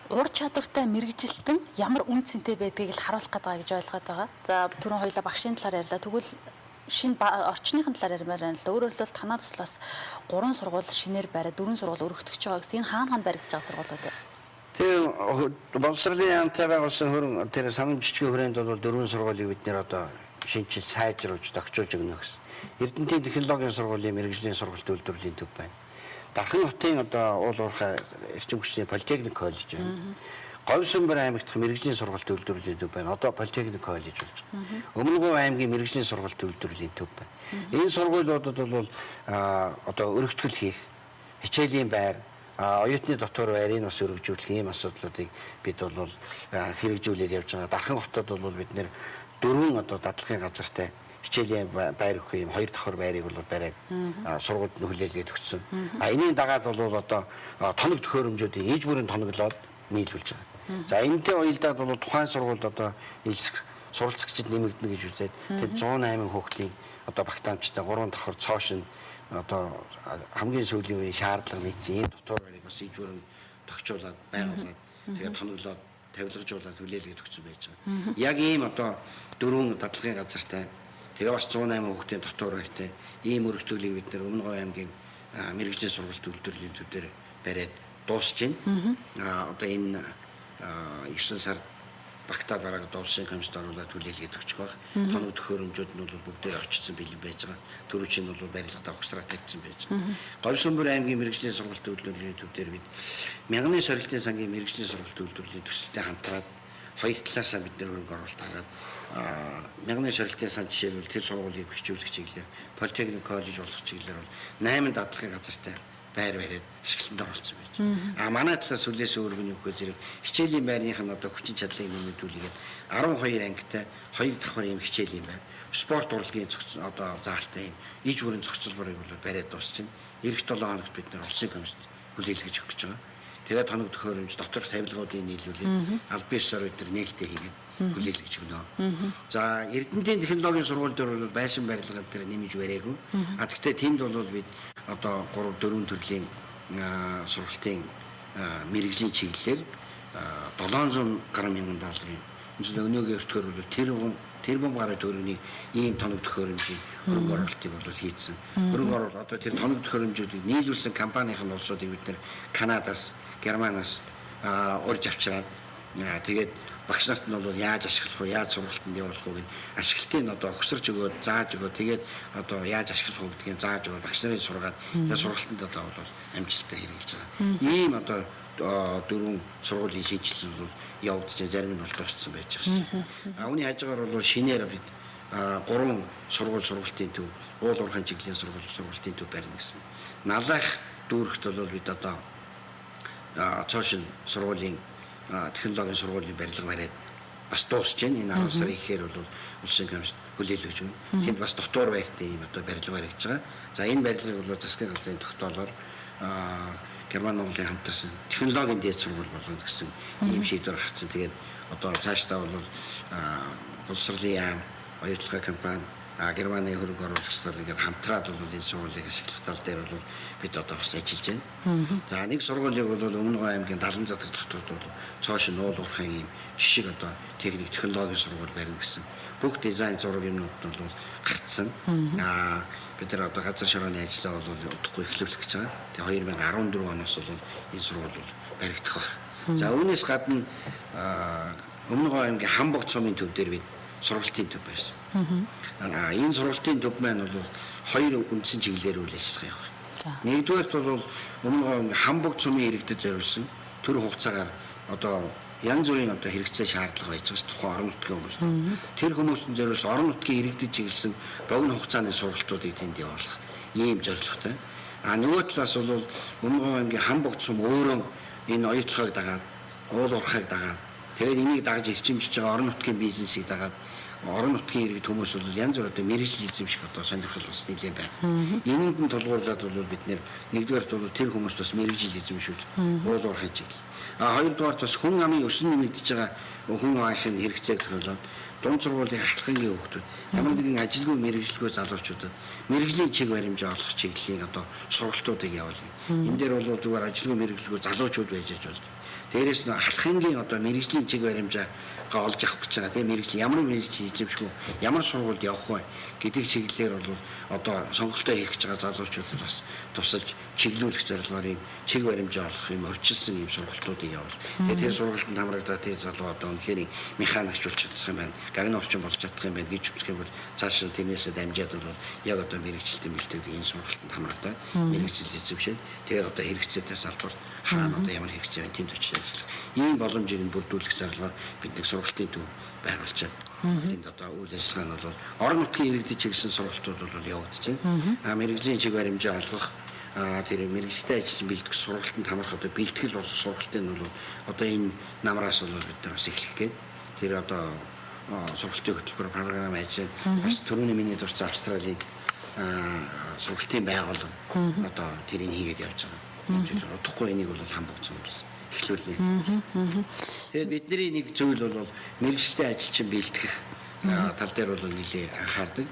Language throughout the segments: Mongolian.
Ур чадвартай мэрэгжилтэн ямар үн цэнтэй байдгийг л харуулах гэдэг гэж ойлгоод байгаа. За түрүүн хоёулаа багшийн талаар ярьлаа. Тэгвэл шинэ орчныхын талаар ярмаар байна л да. Өөрөөр хэлбэл танаа туслаас 3 сургууль шинээр бариад 4 сургууль өргөтгөж байгаа гэсэн энэ хаана баригдаж байгаа сургуулиуд вэ? Тэгээ боловсролын яамтай байгуулсан хөрөн тэр санамж жижигхэн хүрээнд бол 4 сургуулийг бид нэр одоо шинжил сайжруулж тогтжуулж өгнө гэсэн. Эрдэнэтийн технологийн сургуулийн мэрэгжлийн сургалт үйлдвэрлэлийн төв байна. Дархан хотын одоо уул уурхай эрчим хүчний политехник коллеж байна. Говьсөнбөр аймагт мэрэгжлийн сургалт үйлдвэрлэлийн төв байна. Одоо политехник коллеж болж байна. Өмнөгүй аймгийн мэрэгжлийн сургалт үйлдвэрлэлийн төв байна. Энэ сургуулиудад бол одоо өргөтгөл хийх, хичээлийн байр, оюутны дотор байрыг бас өргөжүүлэх ийм асуудлуудыг бид бол хэрэгжүүлээд явж байгаа. Дархан хотод бол бид нэр 4 одоо дадлагын газартай хичээлийн байр өгөх юм 2 давхар байрыг бол бариад сургуульд нь хүлээлгээд өгсөн. Энийн дагаад бол одоо тоног төхөөрөмжүүдийг ээж бүрийн тоноглоод нийлүүлж байгаа. За энэтэй уялдаад бол тухайн сургуульд одоо суралцагчид нэмэгдэнэ гэж үзээд тэр 108 хүүхдийн одоо багтаамжтай 3 давхар цоошин одоо хамгийн сүүлийн үеийн шаардлага нийцсэн ийм дотор байрыг бас ээж бүрийн тогтчуулаад байгуулад тэгээд тоноглоод тавилгажуулаад хүлээлгээд өгсөн байж байгаа. Яг ийм одоо 4 дадлагын газартай тэгээ бас 108 хүүхдийн дотор байртай ийм өргөжлөлийг бид нэр Өмнө Говь аймгийн мэрэгжлийн сургалт үйлдвэрлэлийн төв дээр бариад дуусж байна. Одоо энэ 9 сард багтаад бараг дууссан комиссд оруулаад хүлээлгээд өгчих байх. Тоног төхөөрөмжүүд нь бол бүгдээр орчсон бэлэн байж байгаа. Төрөвчийн бол барилгад огсраа тавьсан байж байгаа. Говьсөнбөр аймгийн мэрэгжлийн сургалт үйлдвэрлэлийн төв дээр бид мянганы сорилтын сангийн мэрэгжлийн сургалт үйлдвэрлэлийн төсөлтэй хамтраад хоёр талаасаа бид нэр хөрөнгө оруулалт хараад мянганы сорилтын сан жишээлбэл тэр сургуулийг бэхжүүлэх чиглэлээр политехник коллеж болох чиглэлээр бол 8 дадлагын газартай байр бариад ашиглалтанд оролцсон байж. Манай талаас сүлээс өөргөн юу гэхээр зэрэг хичээлийн байрных нь одоо хүчин чадлыг нэмэгдүүлээд 12 ангитай 2 давхар ийм хичээлийн байр, спорт урлагийн одоо заалтай ийм иж бүрийн зохицолборыг бол бариад дуусч байна. Ирэх 7 хоногт бид нар улсын комиссд хүлээлгэж өгөх гэж байгаа. Тэгээд тоног төхөөрөмж доторх тавилгуудыг нийлүүлээд аль бие сар өдөр нээлттэй хийгээд хүлээлгэж өгнө. За Эрдэнэтийн технологийн сургууль дээр бол байшин барилга дээр нэмж бариагүй. Гэхдээ тэнд бол бид одоо 3 4 төрлийн сургалтын мэрэгжлийн чиглэлээр 700 гаруй мянган долларын өнөөгийн өртгөр бол тэрбум гаруй төгрөгийн ийм тоног төхөөрөмжийн хөрөнгө оруулалтыг бол хийсэн. Хөрөнгө оруулалт одоо тэр тоног төхөөрөмжүүдийг нийлүүлсэн компанийн улсуудыг бид нэр Канадаас, Германаас урьж авчираад тэгээд багш нарт нь бол яаж ашиглах вэ, яаж сургалтанд явуулах вэ гэх ашиглалтыг одоо огсорч өгөөд зааж өгөө тэгээд одоо яаж ашиглах вэ гэдгийг зааж өгөө багш нарын сургаад тэгээд сургалтанд одоо бол амжилттай хэрэгжилж байгаа. Ийм одоо 4 сургуулийн шинжилэл бол явагдаж зарим нь бол дууссан байж байгаа. Үүний хажуугаар бол шинээр бид 3 сургалтын төв, уул уурхайн чиглэлийн сургалтын төв барина гэсэн. Налах дүүрэгт бол бид одоо цоошин сургуулийн технологийн сургуулийн барилга бариад бас дуусч байна. Энэ 10 сарын ихээр бол улсын комиссд хүлээлгэж өгнө. Тэнд бас дотор байртай ийм одоо барилга баригдаж байгаа. За энэ барилгыг бол засгийн газрын тогтоолоор Герман улсын хамтарсан технологийн дээд сургууль болгоно гэсэн ийм шийдвэр гаргацсан. Тэгээд одоо цаашдаа бол боловсролын яам, оюутлогын компани, Германы хөрөнгө оруулагчдаар ингээд хамтраад бол энэ сургуулийг ашиглах тал дээр бол бид одоо бас ажиллаж байна. За нэг сургуулийг бол Өмнө Говь аймгийн 70 задаг дотоод бол цоошин уул уурхайн ийм жишг одоо техник технологийн сургууль барина гэсэн. Бүх дизайн зураг юмнууд бол гарцсан. Бид нар одоо газар шорооны ажлаа бол удахгүй эхлүүлэх гэж байгаа. Тэгээ 2014 оноос бол энэ сургууль бол баригдах баг. За үүнээс гадна Өмнө Говь аймгийн Хамбогд сумын төв дээр бид сургалтын төв байсан. Энэ сургалтын төв маань бол 2 үндсэн чиглэлээр үйл ажиллагаа явах. Нэгдүгээрт бол Өмнө Говь аймгийн Хамбогд сумын иргэдэд зориулсан төр хугацаагаар одоо янз бүрийн одоо хэрэгцээ шаардлага байж байгаа тухайн орон нутгийн хүмүүст. Тэр хүмүүстэн зориулсан орон нутгийн иргэдэд чиглэсэн богино хугацааны сургалтуудыг тэнд явуулах ийм зорилготой. Нөгөө талаас бол Өмнө Говь аймгийн Хамбогд сум өөрөө энэ оюутлогыг дагаад, уул уурхайг дагаад, тэгээд энийг дагаж эрчимжиж байгаа орон нутгийн бизнесийг дагаад орон нутгийн иргэд хүмүүс бол янз бүр одоо мэрэгжил эзэмших одоо сонирхол бас нэлээд байна. Энэнд нь тулгуурлаад бол бид нэгдүгээрт бол тэр хүмүүс бас мэрэгжил эзэмшүүлж уул уурхай чиглэл. Хоёрдугаарт бас хүн амын өсөн нэмэгдэж байгаа хүн амын хэрэгцээг төлөвлөж дунд сургуулийн ахлахын хүүхдүүд ямар нэгэн ажилгүй мэрэгжилгүй залуучуудад мэрэгжлийн чиг баримжаа олох чиглэлийн одоо сургалтуудыг явуулъя. Энэ дээр бол зүгээр ажилгүй мэрэгжилгүй залуучууд байж болж. Дээрээс нь ахлахынгийн одоо мэрэгжлийн чиг баримжаа олж авах гэж байгаа. Тэгээ мэрэгжил ямар мэрэгжил эзэмшгүй ямар сургуульд явах вэ гэдэг чиглэлээр бол одоо сонголтоо хийх гэж байгаа залуучуудад бас тусалж чиглүүлэх зорилгоор юм чиг баримжаа олох юм өрчилсөн юм сургалтуудыг явуул. Тэгээ сургалтанд хамрагдаад тэр залуу одоо үнэхээр механикчулж чадах юм байна. Гагны орчин болж чадах юм байна гэж үзэх юм бол цаашаа тэрнээсээ дамжаад бол яг одоо мэрэгжилтэн бэлтгэдэг энэ сургалтанд хамрагдаад мэрэгжил эзэмшээд тэгээд одоо хэрэгцээтэй салбар хаана одоо ямар хэрэгцээ байна тэнд очиж ажиллах. Ийм боломжийг нь бүрдүүлэх зорилгоор бид нэг сургалтын төв байгуулчаад энд одоо үйл ажиллагаа нь бол орон нутгийн иргэдийн чиглэсэн сургалтууд бол явагдаж байна. Мэрэгжлийн чиг баримжаа олгох тэр мэрэгжлийн ажил бэлтгэх сургалтанд хамрах одоо бэлтгэл болох сургалтын нь бол одоо энэ намраас бол бид нар бас эхлэх гээд тэр одоо сургалтын хөтөлбөр програм ажиллаад бас түрүүний миний дурсан Австралийн сургалтын байгууллага одоо тэрийг хийгээд явж байгаа. Удахгүй энийг бол хамбогцсон юм байна. Эхлүүлнэ. Тэгээд бидний нэг зүйл бол мэрэгжлийн ажилчин бэлтгэх тал дээр бол нэлээ анхаардаг.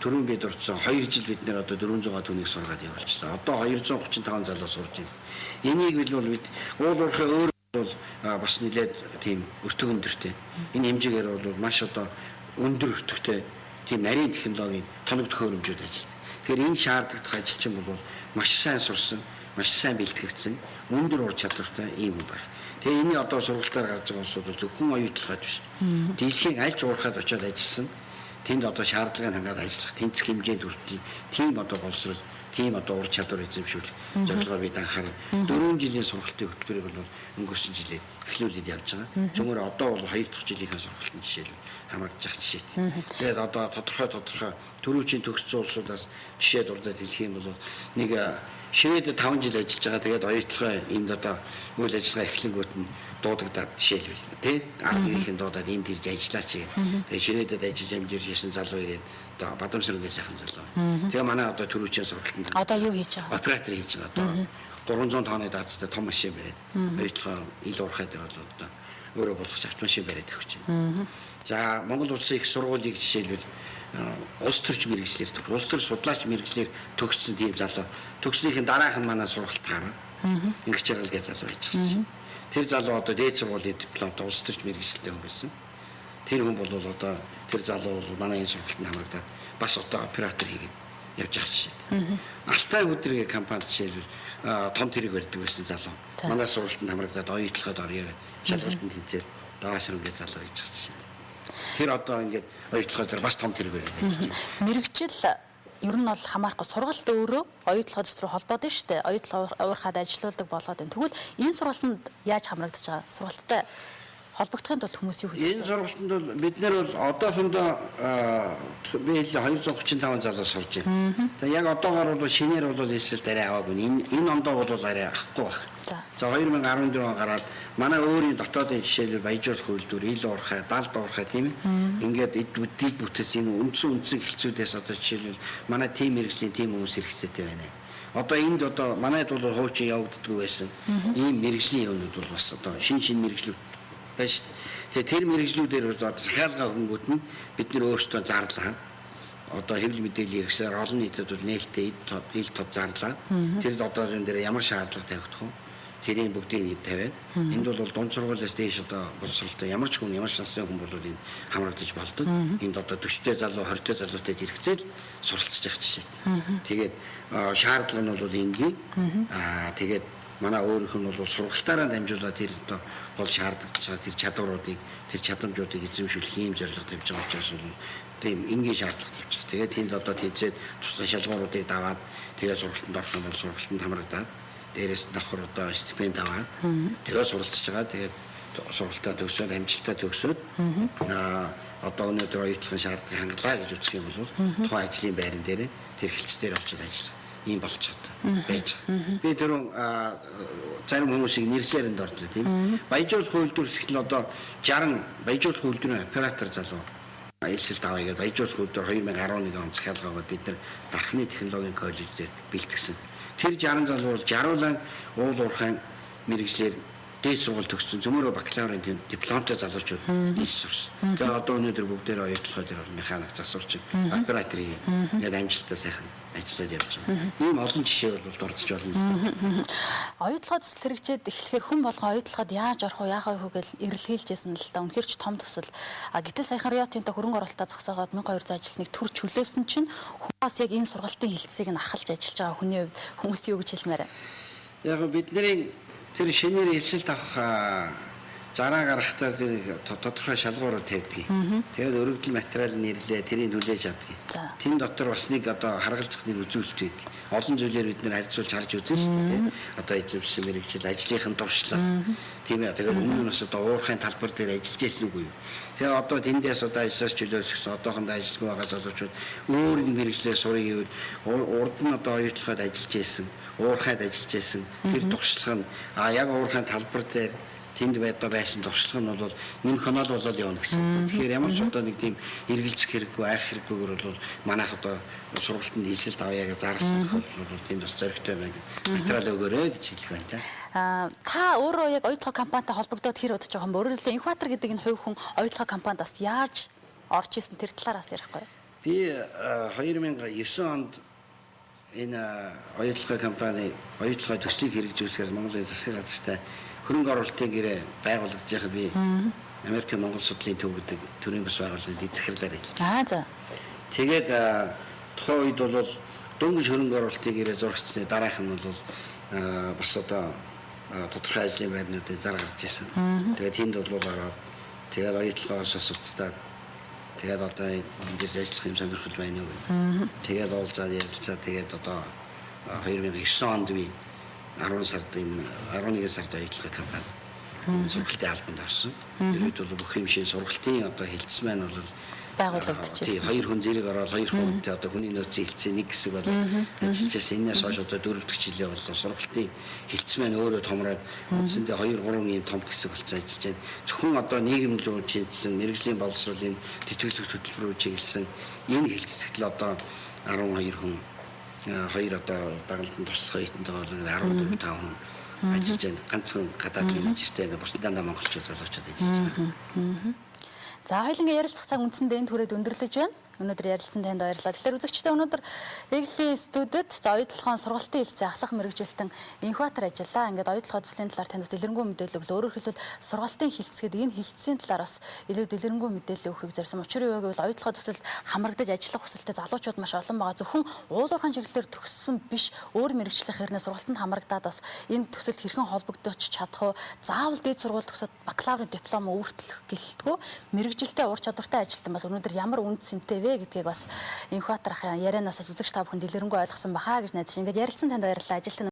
Түрүүн бид дурдсан 2 жил бид нэр одоо 400 түүнийг сургаад явуулчихлаа. Одоо 235 залуу сурж байна. Энийг бол бид уул уурхай өөр бол бас нэлээд тийм өртөг өндөртэй. Энэ хэмжээгээр бол маш одоо өндөр өртөгтэй тийм нарийн технологийн тоног төхөөрөмжүүд ажилладаг. Тэгэхээр энэ шаардлагатай ажилчин бол маш сайн сурсан, маш сайн бэлтгэгдсэн, өндөр ур чадвартай ийм хүн байна. Тэгээ энэ одоо сургалтаар гарч байгаа улсууд бол зөвхөн оюутлахад биш. Дэлхийн аль жуурхад очиод ажилласан. Тэнд одоо шаардлагыг хангаад ажиллах тэнцэх хэмжээнд хүртэл тийм одоо боловсрол, тийм одоо ур чадвар эзэмшүүлэх зорилгоор бид анхаарал 4 жилийн сургалтын хөтөлбөрийг бол өнгөрсөн жилээр эхлүүлээд явж байгаа. Зөвхөн одоо бол 2 дахь жилийн сургалтын жишээл хамаарч байгаа жишээтэй. Тэгээд одоо тодорхой төрүүчийн төгссөн улсуудаас жишээ дурдаад хэлэх юм бол нэг Шведэд 5 жил ажиллаж байгаа. Тэгээд оюутлахаа энд одоо үйл ажиллагаа эхлэнгүүт нь дуудагдаад жишээлбэл тий аргийнхын дуудаад энд ирж ажиллаач гэх. Тэгээд Шведэд ажиллаж амжирч ясан залуу ирээд одоо Бадамсрынгийн сайхан залуу. Тэгээ манай одоо төрүүчийн сургалтанд одоо юу хийж байгаа? Оператор хийж байгаа. Одоо 300 тонны даацтай том машин бариад оюутлахаа ил уурхай дээр бол одоо өөрөө болгоч автомашин бариад өгч байна. За Монгол улсын их сургуулийг жишээлбэл улс төрч мэрэгчлэр улс төр судлаач мэрэгчлэр төгссөн тийм залуу төгснөхийн дараах нь манай сургалт таарна. Ингэж ярил гэж залуу байж байгаа. Тэр залуу одоо дээд сургуулийн дипломтой улс төрч мэрэгчлэлтэй хүн байсан. Тэр хүн бол одоо тэр залуу бол манай энэ сургалтанд хамрагдаад бас одоо оператор хийгээд явж байгаа жишээ. Алтай өдрийн компани жишээлбэл том тэрэг барьдаг байсан залуу. Манай сургалтанд хамрагдаад оюутлахад орё гэж шалгалтанд хийцээр даашрынгийн залуу хийж байгаа жишээ. Тэр одоо ингээд оюутлахад бас том тэрэг барьдаг. Мэрэгжил ер нь бол хамаарахгүй сургалт өөрөө оюутлахад руу холбоотой шүү дээ. Оюутлах уурхад ажилуулдаг болгоод байна. Тэгвэл энэ сургалтанд яаж хамрагдаж байгаа? Сургалттай холбогдохын тулд хүмүүс юу хийх вэ? Энэ сургалтанд бол бид нэр бол одоохондоо би 235 залуу сурж байна. Тэгээ яг одоогоор бол шинээр бол эсрэг арай аваагүй. Энэ ондоо бол арай ахгүй баг. За 2014 он гараад манай өөрийн дотоодын жишээлбэл баяжуулах үйлдвэр, ил уурхай, далд уурхай тийм ээ. Ингээд эдгүүдийг бүтэс энэ үндсэн хэлцүүдээс одоо жишээлбэл манай тим мэрэгжлийн тим хүмүүс хэрэгцээтэй байна. Одоо энд одоо манайд бол хуучин явагддаггүй байсан. Ийм мэрэгжлийн юмнууд бол бас одоо шин мэрэгжлүүд байна шүү дээ. Тэгээ тэр мэрэгжлүүдээр одоо захиалга хөнгөт нь бид нэр өөрсдөө зарлаа. Одоо хэвлэл мэдээллийн хэрэгслээр олон нийтэд бол нээлттэй ил тод зарлаа. Тэр одоо энэ дээр ямар шаардлага тавигдах вэ? Тэрийн бүгдийг тавиад энд бол дунд сургуулиас дээш одоо боловсролтой ямар ч хүн ямар ч насны хүн бол энэ хамрагдаж болдог. Энд одоо 40-тэй залуу 20-тэй залуутай зэрэгцээл суралцж явах жишээтэй. Тэгээд шаардлага нь бол энгийн. Тэгээд манай өөрийнх нь бол сургалтаараа дамжуулаад тэр одоо бол шаардлагатай байгаа тэр чадваруудыг тэр чадамжуудыг эзэмшүүлэх ийм зорилго тавьж байгаа учраас бол тийм энгийн шаардлага тавьж байгаа. Тэгээд тэнд одоо тэнцээд тусгай шалгууруудыг даваад тэгээд сургалтанд орох юм бол сургалтанд хамрагдаад дээрээс давхар одоо стипенд аваад тэгээд суралцж байгаа. Тэгээд сургалтаа төгсөөд амжилттай төгсөөд одоо өнөөдөр оюутлахын шаардлагыг хангалаа гэж үзэх юм бол тухайн ажлын байран дээр тэр хэлцээр очиж ажиллах ийм болчиход байж байгаа. Би тэр зарим хүмүүсийг нэрсээрэнд орлоо тийм. Баяжуулах үйлдвэр ихтэл одоо 60 баяжуулах үйлдвэрийн оператор залуу ээлжилт авъя гэж баяжуулах үйлдвэр 2011 он захиалгаагаар бид нар дархны технологийн коллеж дээр бэлтгэсэн. Тэр 60 залуу бол жаруулан уул уурхайн мэрэгжлэр дээд сургууль төгссөн зөвмөрөө бакалаврын дипломтой залуучууд хийж сурсан. Тэгээд одоо өнөөдөр бүгдээрээ оюутлогоо дээр механик засварч операторын ингээд амжилттай сайхан ажиллаад явж байна. Ийм олон жишээ бол дурдж болно. Оюутлогоо төсөл хэрэгжээд эхлэхээр хүн болгон оюутлогод яаж орох вэ, яах вэ гэж эрэлхийлжсэн л да. Үнэхээр ч том төсөл. Гэтэл саяхан Риотинто хөрөнгө оруулалтаа зогсоогоод 1200 ажилтныг төр чөлөөсөн чинь хүмүүс яг энэ сургалтын хилцээг нь ахалж ажиллаж байгаа хүний хувьд хүмүүст юу гэж хэлмээр байна? Яг бидний тэр шинээр хэлсэлт авах зараа гаргахтаа тодорхой шалгуурууд тавьдгийг. Тэгээд өргөдөл материал нэрлээ, тэрийг хүлээж авдаг. Тим дотор бас нэг одоо харгалзах нэг үзүүлэлт байдаг. Олон зүйлээр бид нэр харьцуулж харж үзэн шүү дээ. Одоо эзэмшсэн мэрэгжил, ажлынхын туршлага. Тийм ээ. Тэгээд өмнө нь бас одоо уурхайн талбар дээр ажиллаж байсан үгүй юу? Тэгээд одоо тэндээс одоо ажиллаж чөлөөлсөн одоохондоо ажилтгүй байгаа залуучууд өөр нэг мэрэгчлээ сурах гэвэл урд нь одоо оюутлахад ажиллаж байсан, уурхайд ажиллаж байсан. Тэр туршлага нь яг уурхайн талбар дээр тэнд байсан туршлага нь бол нэмэх онол болоод явна гэсэн. Тэгэхээр ямар ч одоо нэг тийм эргэлзэх хэрэггүй, айх хэрэггүйгээр бол манайх одоо сургалтанд хэлсэлт авъя гэж зарласан бол тэнд бас зоригтой байна. Материал өгөөрэй гэж хэлэх байна та. Та өөрөө яг оюутлогоо компанитай холбогдоод хэр удаж байгаа юм бэ? Өөрөөр хэлбэл Инхбаатар гэдэг энэ хувь хүн оюутлогоо компанид бас яаж орж исэн тэр талаараас ярихгүй. Би 2009 онд энэ оюутлогоо компани оюутлогоо төслийг хэрэгжүүлэхээр Монголын засгийн газартай хөрөнгө оруулалтын гэрээ байгуулагдаж байхад би Америк Монгол судлалын төв гэдэг төрийн бас байгууллагад захирлаар ажиллаж. За. Тэгээд тухайн үед бол дөнгөж хөрөнгө оруулалтын гэрээ зурагчсны дараах нь бол бас одоо тодорхой ажлын байрнуудыг зар гарч ирсэн. Тэгээд тэнд бол ороод тэгээд оюутлогоос суцтаад тэгээд одоо энэ дээр ажиллах юм сонирхол байна уу. Тэгээд уулзаад ярилцаад тэгээд одоо 2009 онд би 11 сард оюутлогын компани сургалтын албанд орсон. Тэрүүд бол бүх юм шиг сургалтын одоо хилцс маань бол байгуулагдчихсан. Хоёр хүн зэрэг ороод хоёр хүнтэй одоо хүний нөөцийн хилцээ нэг хэсэг бол ажиллаж байсан. Энэс хойш одоо 4 дахь жилээ бол сургалтын хилцс маань өөрөө томроод үндсэндээ 2-3 ийм том хэсэг болцсон ажиллаж байна. Зөвхөн одоо нийгэм рүү чиглэсэн мэрэгжлийн боловсруулалтын тэтгэлэг хөтөлбөр рүү чиглэсэн энэ хилцэтгэл одоо 12 хүн хоёр одоо дагалдан туслах хэйтэнтэй бол 14-5 хүн ажиллаж байна. Ганцхан гадаадын ажилттай бусдаа монголчууд залуучууд ажиллаж байна. За хоёулангийн ярилцах цаг үндсэндээ энэ түрээд өндөрлөж байна. Өнөөдөр ярилцсан танд баярлалаа. Тэгэхээр үзэгчдээ өнөөдөр Эглийн студид за оюутлогын сургалтын хилцээ ахлах мэрэгжүүлэлтэн Инхбаатар ажиллаа. Ингээд оюутлогын төслийн талаар танаас дэлгэрэнгүй мэдээлэл өглөө. Өөрөөр хэлбэл сургалтын хилцгээд энэ хилцээний талаар бас илүү дэлгэрэнгүй мэдээлэл өгөхийг зорьсон. Учир нь юу гэвэл оюутлогын төсөлд хамрагдаж ажиллах хүсэлтэй залуучууд маш олон байгаа. Зөвхөн уулуурхайн чиглэлээр төгссөн биш өөр мэрэгжлийн хэрнээ сургалтанд хамрагдаад бас энэ төсөлд хэрхэн холбогдож чадах вэ? Заавал дээд сургууль төгсөөд бакалаврын диплом өөртөлөх гэлтгүй мэрэгжилтэй ур чадвартай ажилтан бас өнөөдөр ямар үнд цэнтэй гэдгийг бас Инхбаатар ахын ярианаас үзэгч та бүхэн дэлгэрэнгүй ойлгосон бахаа гэж найдаж. Ингээд ярилцсан танд баярлалаа. Ажилтан